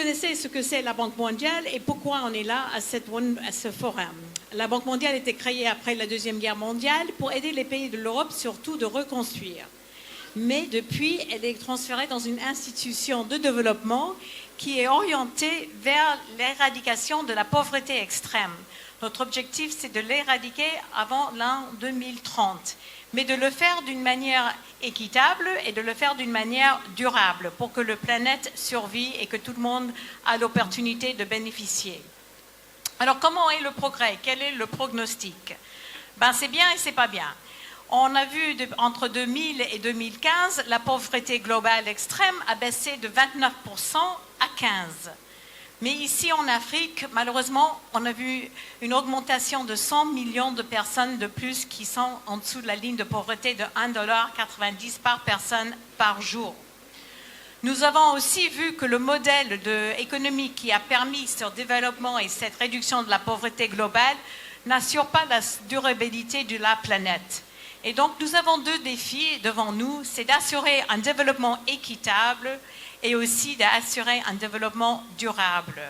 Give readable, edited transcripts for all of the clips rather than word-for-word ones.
connaissez ce que c'est la Banque mondiale et pourquoi on est là à ce forum. La Banque mondiale a été créée après la Deuxième Guerre mondiale pour aider les pays de l'Europe surtout de reconstruire. Mais depuis, elle est transférée dans une institution de développement qui est orientée vers l'éradication de la pauvreté extrême. Notre objectif, c'est de l'éradiquer avant l'an 2030, mais de le faire d'une manière équitable et de le faire d'une manière durable pour que la planète survive et que tout le monde a l'opportunité de bénéficier. Alors, comment est le progrès? Quel est le prognostic? C'est bien et c'est pas bien. On a vu entre 2000 et 2015, la pauvreté globale extrême a baissé de 29% à 15%. Mais ici en Afrique, malheureusement, on a vu une augmentation de 100 millions de personnes de plus qui sont en dessous de la ligne de pauvreté de 1,90$ par personne par jour. Nous avons aussi vu que le modèle économique qui a permis ce développement et cette réduction de la pauvreté globale n'assure pas la durabilité de la planète. Et donc, nous avons deux défis devant nous, c'est d'assurer un développement équitable et aussi d'assurer un développement durable.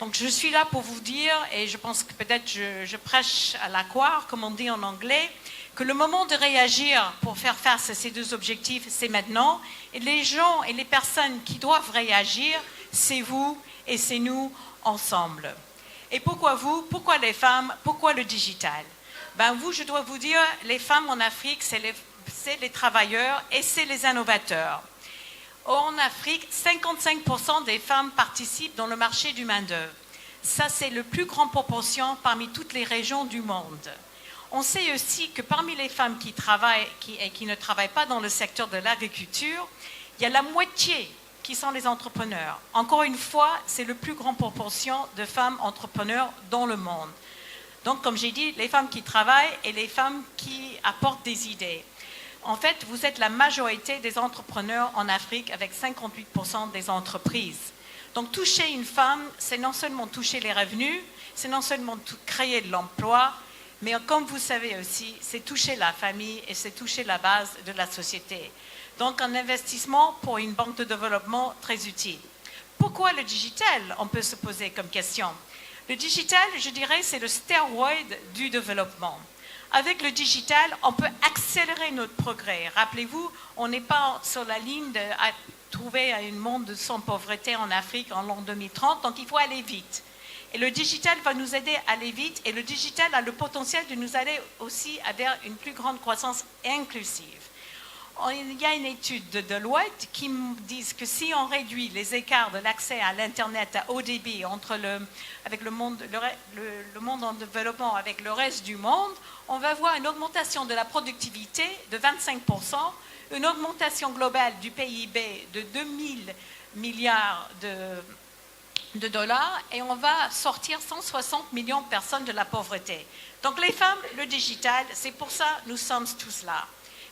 Donc, je suis là pour vous dire, et je pense que peut-être je prêche à la choir, comme on dit en anglais, que le moment de réagir pour faire face à ces deux objectifs, c'est maintenant. Et les gens et les personnes qui doivent réagir, c'est vous et c'est nous ensemble. Et pourquoi vous? Pourquoi les femmes? Pourquoi le digital? Vous, je dois vous dire, les femmes en Afrique, c'est les travailleurs et c'est les innovateurs. En Afrique, 55% des femmes participent dans le marché du main-d'œuvre. Ça, c'est la plus grande proportion parmi toutes les régions du monde. On sait aussi que parmi les femmes qui travaillent et qui ne travaillent pas dans le secteur de l'agriculture, il y a la moitié qui sont les entrepreneurs. Encore une fois, c'est la plus grande proportion de femmes entrepreneurs dans le monde. Donc, comme j'ai dit, les femmes qui travaillent et les femmes qui apportent des idées. En fait, vous êtes la majorité des entrepreneurs en Afrique avec 58% des entreprises. Donc, toucher une femme, c'est non seulement toucher les revenus, c'est non seulement créer de l'emploi, mais comme vous savez aussi, c'est toucher la famille et c'est toucher la base de la société. Donc, un investissement pour une banque de développement très utile. Pourquoi le digital? On peut se poser comme question. Le digital, je dirais, c'est le stéroïde du développement. Avec le digital, on peut accélérer notre progrès. Rappelez-vous, on n'est pas sur la ligne à trouver un monde sans pauvreté en Afrique en l'an 2030, donc il faut aller vite. Et le digital va nous aider à aller vite et le digital a le potentiel de nous aller aussi vers une plus grande croissance inclusive. Il y a une étude de Deloitte qui dit que si on réduit les écarts de l'accès à l'Internet à haut débit avec le monde en développement avec le reste du monde, on va voir une augmentation de la productivité de 25%, une augmentation globale du PIB de 2000 milliards de dollars et on va sortir 160 millions de personnes de la pauvreté. Donc les femmes, le digital, c'est pour ça que nous sommes tous là.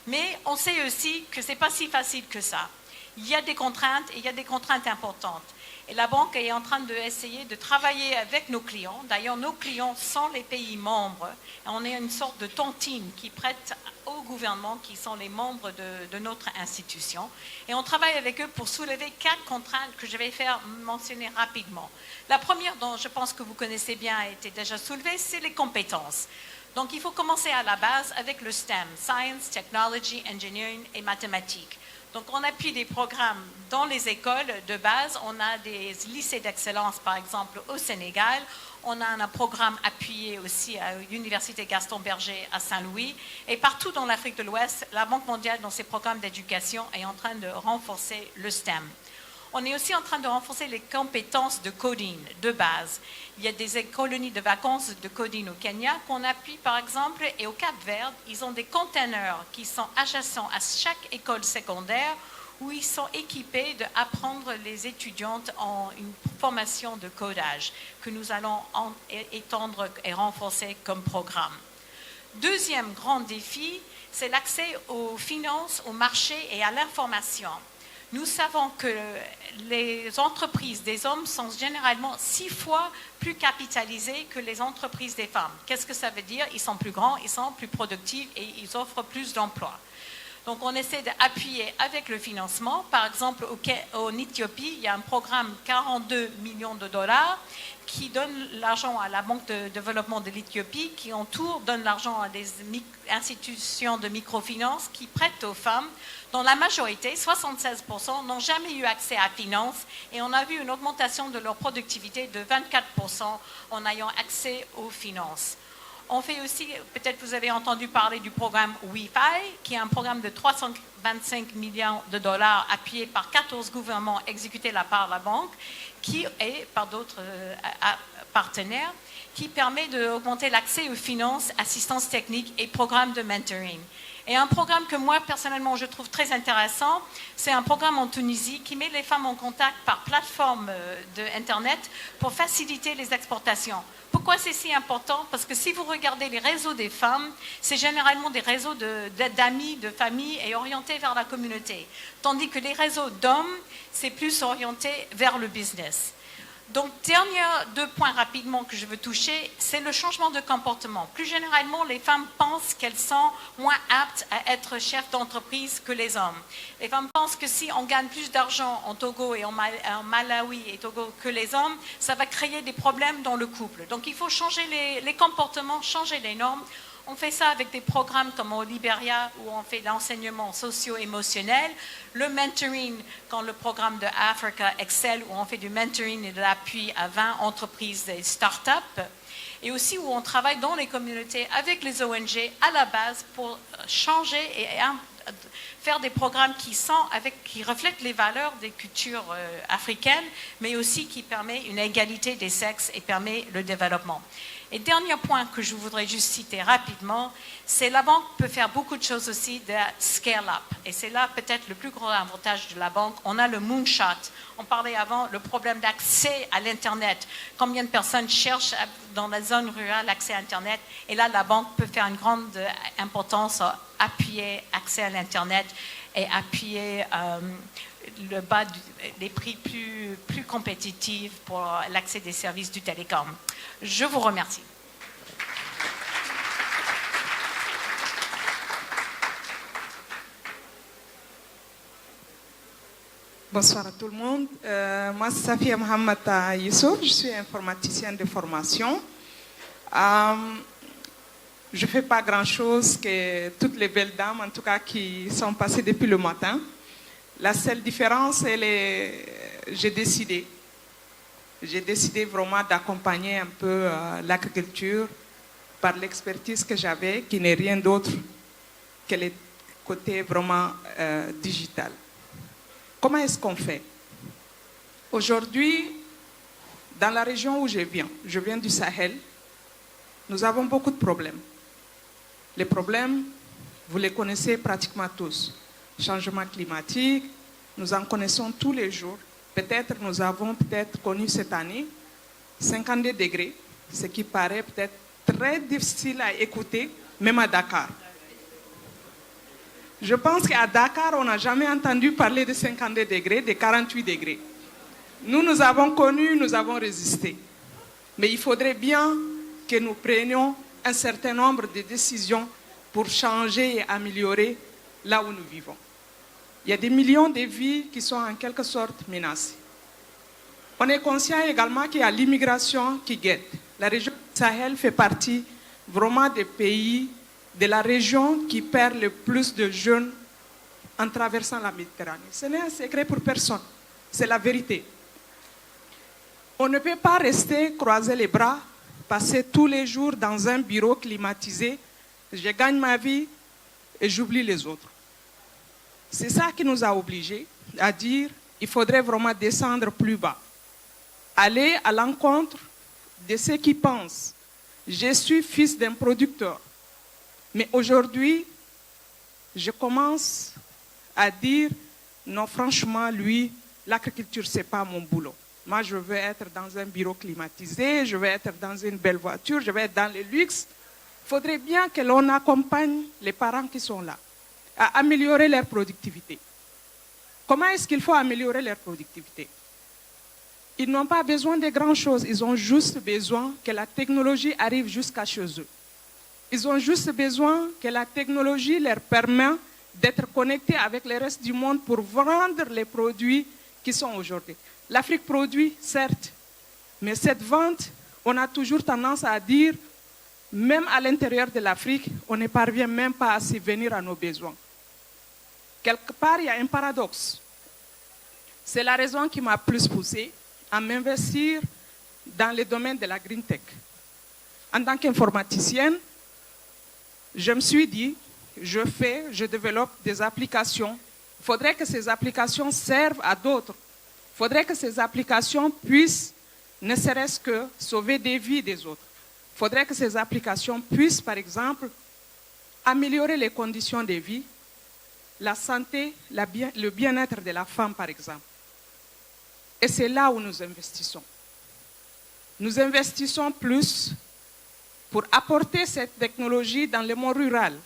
Mais on sait aussi que ce n'est pas si facile que ça. Il y a des contraintes et il y a des contraintes importantes. Et la banque est en train d'essayer de travailler avec nos clients. D'ailleurs, nos clients sont les pays membres. Et on est une sorte de tontine qui prête au gouvernement, qui sont les membres de notre institution. Et on travaille avec eux pour soulever 4 contraintes que je vais faire mentionner rapidement. La première, dont je pense que vous connaissez bien, a été déjà soulevée, c'est les compétences. Donc, il faut commencer à la base avec le STEM, Science, Technology, Engineering et Mathématiques. Donc, on appuie des programmes dans les écoles de base. On a des lycées d'excellence, par exemple, au Sénégal. On a un programme appuyé aussi à l'Université Gaston Berger à Saint-Louis. Et partout dans l'Afrique de l'Ouest, la Banque mondiale, dans ses programmes d'éducation, est en train de renforcer le STEM. On est aussi en train de renforcer les compétences de coding de base. Il y a des colonies de vacances de coding au Kenya qu'on appuie par exemple et au Cap-Vert, ils ont des containers qui sont adjacents à chaque école secondaire où ils sont équipés d'apprendre les étudiantes en une formation de codage que nous allons étendre et renforcer comme programme. Deuxième grand défi, c'est l'accès aux finances, au marché et à l'information. Nous savons que les entreprises des hommes sont généralement 6 fois plus capitalisées que les entreprises des femmes. Qu'est-ce que ça veut dire? Ils sont plus grands, ils sont plus productifs et ils offrent plus d'emplois. Donc on essaie d'appuyer avec le financement. Par exemple, en Éthiopie, il y a un programme 42 millions de dollars qui donne l'argent à la Banque de développement de l'Éthiopie, qui en tour donne l'argent à des institutions de microfinance qui prêtent aux femmes, dont la majorité, 76%, n'ont jamais eu accès à finance, et on a vu une augmentation de leur productivité de 24% en ayant accès aux finances. On fait aussi, peut-être vous avez entendu parler du programme Wi-Fi, qui est un programme de 325 millions de dollars appuyé par 14 gouvernements exécutés par la banque, qui est par d'autres partenaires, qui permet d'augmenter l'accès aux finances, assistance technique et programmes de mentoring. Et un programme que moi, personnellement, je trouve très intéressant, c'est un programme en Tunisie qui met les femmes en contact par plateforme d'Internet pour faciliter les exportations. Pourquoi c'est si important? Parce que si vous regardez les réseaux des femmes, c'est généralement des réseaux d'amis, de familles et orientés vers la communauté. Tandis que les réseaux d'hommes, c'est plus orienté vers le business. Donc, dernier 2 points rapidement que je veux toucher, c'est le changement de comportement. Plus généralement, les femmes pensent qu'elles sont moins aptes à être chefs d'entreprise que les hommes. Les femmes pensent que si on gagne plus d'argent en Togo et en Malawi et Togo que les hommes, ça va créer des problèmes dans le couple. Donc, il faut changer les comportements, changer les normes. On fait ça avec des programmes comme au Libéria où on fait l'enseignement socio-émotionnel, le mentoring quand le programme de Africa Excel où on fait du mentoring et de l'appui à 20 entreprises et start-up, et aussi où on travaille dans les communautés avec les ONG à la base pour changer et faire des programmes qui reflètent les valeurs des cultures africaines, mais aussi qui permet une égalité des sexes et permet le développement. Et dernier point que je voudrais juste citer rapidement, c'est la banque peut faire beaucoup de choses aussi de scale-up. Et c'est là peut-être le plus grand avantage de la banque. On a le moonshot. On parlait avant le problème d'accès à l'Internet. Combien de personnes cherchent dans la zone rurale l'accès à Internet? Et là, la banque peut faire une grande importance à appuyer l'accès à l'Internet et appuyer les prix plus compétitifs pour l'accès des services du télécom. Je vous remercie. Bonsoir à tout le monde. Moi, c'est Safia Mohamed Youssouf, je suis informaticienne de formation. Je ne fais pas grand-chose que toutes les belles dames, en tout cas, qui sont passées depuis le matin. La seule différence, j'ai décidé vraiment d'accompagner un peu l'agriculture par l'expertise que j'avais, qui n'est rien d'autre que le côté vraiment digital. Comment est-ce qu'on fait? Aujourd'hui, dans la région où je viens du Sahel, nous avons beaucoup de problèmes. Les problèmes, vous les connaissez pratiquement tous. Changement climatique, nous en connaissons tous les jours. Peut-être nous avons connu cette année 52 degrés, ce qui paraît peut-être très difficile à écouter, même à Dakar. Je pense qu'à Dakar, on n'a jamais entendu parler de 52 degrés, de 48 degrés. Nous avons connu, nous avons résisté. Mais il faudrait bien que nous prenions un certain nombre de décisions pour changer et améliorer là où nous vivons. Il y a des millions de vies qui sont en quelque sorte menacées. On est conscient également qu'il y a l'immigration qui guette. La région du Sahel fait partie vraiment des pays de la région qui perd le plus de jeunes en traversant la Méditerranée. Ce n'est un secret pour personne, c'est la vérité. On ne peut pas rester croiser les bras, passer tous les jours dans un bureau climatisé, je gagne ma vie et j'oublie les autres. C'est ça qui nous a obligés à dire qu'il faudrait vraiment descendre plus bas. Aller à l'encontre de ceux qui pensent « je suis fils d'un producteur ». Mais aujourd'hui, je commence à dire « non, franchement, l'agriculture, ce n'est pas mon boulot. Moi, je veux être dans un bureau climatisé, je veux être dans une belle voiture, je veux être dans le luxe. Il faudrait bien que l'on accompagne les parents qui sont là à améliorer leur productivité. Comment est-ce qu'il faut améliorer leur productivité? Ils n'ont pas besoin de grand-chose, ils ont juste besoin que la technologie arrive jusqu'à chez eux. Ils ont juste besoin que la technologie leur permette d'être connecté avec le reste du monde pour vendre les produits qui sont aujourd'hui. L'Afrique produit, certes, mais cette vente, on a toujours tendance à dire, même à l'intérieur de l'Afrique, on ne parvient même pas à subvenir à nos besoins. Quelque part, il y a un paradoxe. C'est la raison qui m'a plus poussée à m'investir dans le domaine de la green tech. En tant qu'informaticienne, je me suis dit, je développe des applications. Il faudrait que ces applications servent à d'autres. Il faudrait que ces applications puissent, ne serait-ce que, sauver des vies des autres. Il faudrait que ces applications puissent, par exemple, améliorer les conditions de vie, la santé, le bien-être de la femme, par exemple. Et c'est là où nous investissons. Nous investissons plus pour apporter cette technologie dans le monde rural,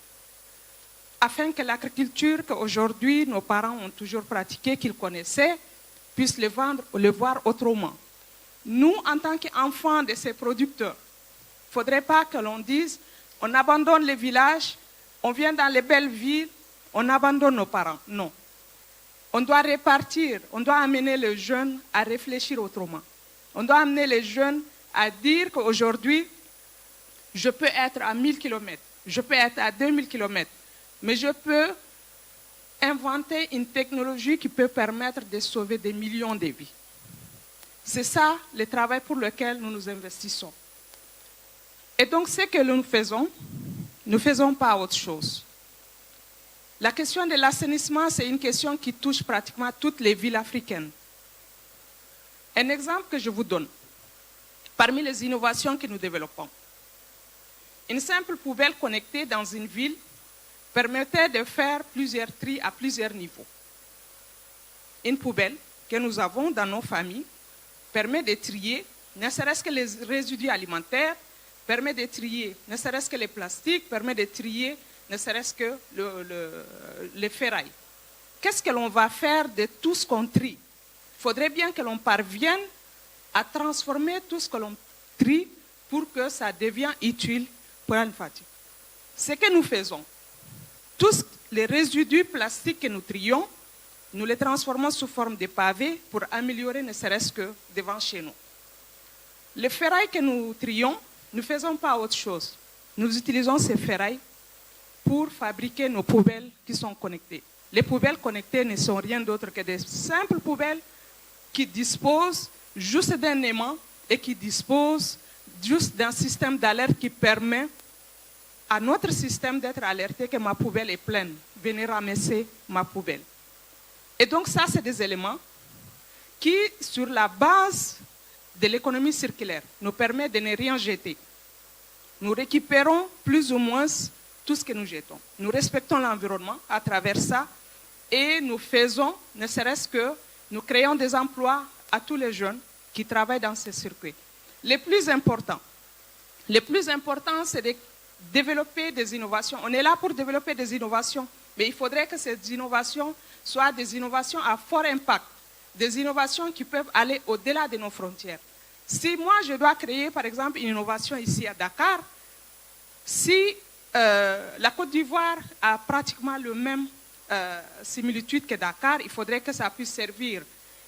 afin que l'agriculture qu'aujourd'hui nos parents ont toujours pratiquée, qu'ils connaissaient, puissent le vendre ou le voir autrement. Nous, en tant qu'enfants de ces producteurs, il ne faudrait pas que l'on dise on abandonne les villages, on vient dans les belles villes, on abandonne nos parents. Non. On doit répartir, on doit amener les jeunes à réfléchir autrement. On doit amener les jeunes à dire qu'aujourd'hui, je peux être à 1000 km, je peux être à 2000 km, mais je peux inventer une technologie qui peut permettre de sauver des millions de vies. C'est ça le travail pour lequel nous nous investissons. Et donc, ce que nous ne faisons pas autre chose. La question de l'assainissement, c'est une question qui touche pratiquement toutes les villes africaines. Un exemple que je vous donne, parmi les innovations que nous développons. Une simple poubelle connectée dans une ville permettait de faire plusieurs tris à plusieurs niveaux. Une poubelle que nous avons dans nos familles permet de trier, ne serait-ce que les résidus alimentaires, permet de trier, ne serait-ce que les plastiques, permet de trier, ne serait-ce que les ferrailles. Qu'est-ce que l'on va faire de tout ce qu'on trie? Il faudrait bien que l'on parvienne à transformer tout ce que l'on trie pour que ça devienne utile pour une fatigue. Ce que nous faisons, tous les résidus plastiques que nous trions, nous les transformons sous forme de pavés pour améliorer ne serait-ce que devant chez nous. Les ferrailles que nous trions, nous ne faisons pas autre chose. Nous utilisons ces ferrailles pour fabriquer nos poubelles qui sont connectées. Les poubelles connectées ne sont rien d'autre que des simples poubelles qui disposent juste d'un aimant et qui disposent juste d'un système d'alerte qui permet à notre système d'être alerté que ma poubelle est pleine. Venez ramasser ma poubelle. Et donc ça, c'est des éléments qui, sur la base de l'économie circulaire, nous permettent de ne rien jeter. Nous récupérons plus ou moins tout ce que nous jetons. Nous respectons l'environnement à travers ça et nous faisons, ne serait-ce que, nous créons des emplois à tous les jeunes qui travaillent dans ces circuits. Le plus important, c'est de développer des innovations. On est là pour développer des innovations, mais il faudrait que ces innovations soient des innovations à fort impact, des innovations qui peuvent aller au-delà de nos frontières. Si moi, je dois créer, par exemple, une innovation ici à Dakar, si la Côte d'Ivoire a pratiquement le même similitude que Dakar, il faudrait que ça puisse servir.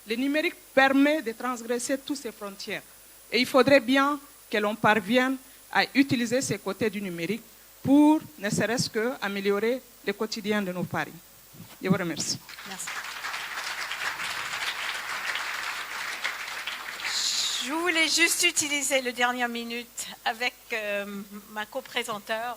Le numérique permet de transgresser toutes ces frontières. Et il faudrait bien que l'on parvienne à utiliser ces côtés du numérique pour, ne serait-ce que, améliorer le quotidien de nos paris. Je vous remercie. Merci. Je voulais juste utiliser le dernière minute avec ma coprésenteur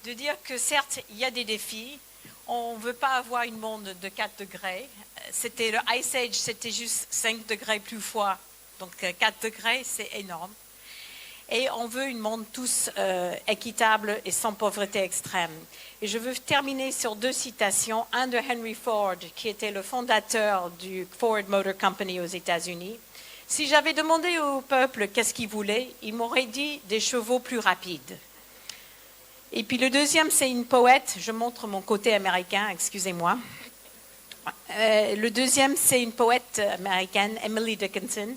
de dire que certes, il y a des défis. On ne veut pas avoir un monde de 4 degrés. C'était le Ice Age, c'était juste 5 degrés plus froid. Donc 4 degrés, c'est énorme. Et on veut un monde tous équitable et sans pauvreté extrême. Et je veux terminer sur 2 citations. Un de Henry Ford, qui était le fondateur du Ford Motor Company aux États-Unis. Si j'avais demandé au peuple qu'est-ce qu'il voulait, il m'aurait dit des chevaux plus rapides. Et puis le deuxième, c'est une poète. Je montre mon côté américain, excusez-moi. Le deuxième, c'est une poète américaine, Emily Dickinson,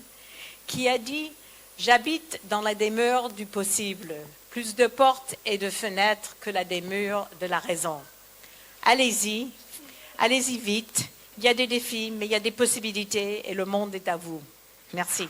qui a dit « J'habite dans la demeure du possible, plus de portes et de fenêtres que la demeure de la raison. Allez-y, Allez-y vite. Il y a des défis, mais il y a des possibilités et le monde est à vous. Merci.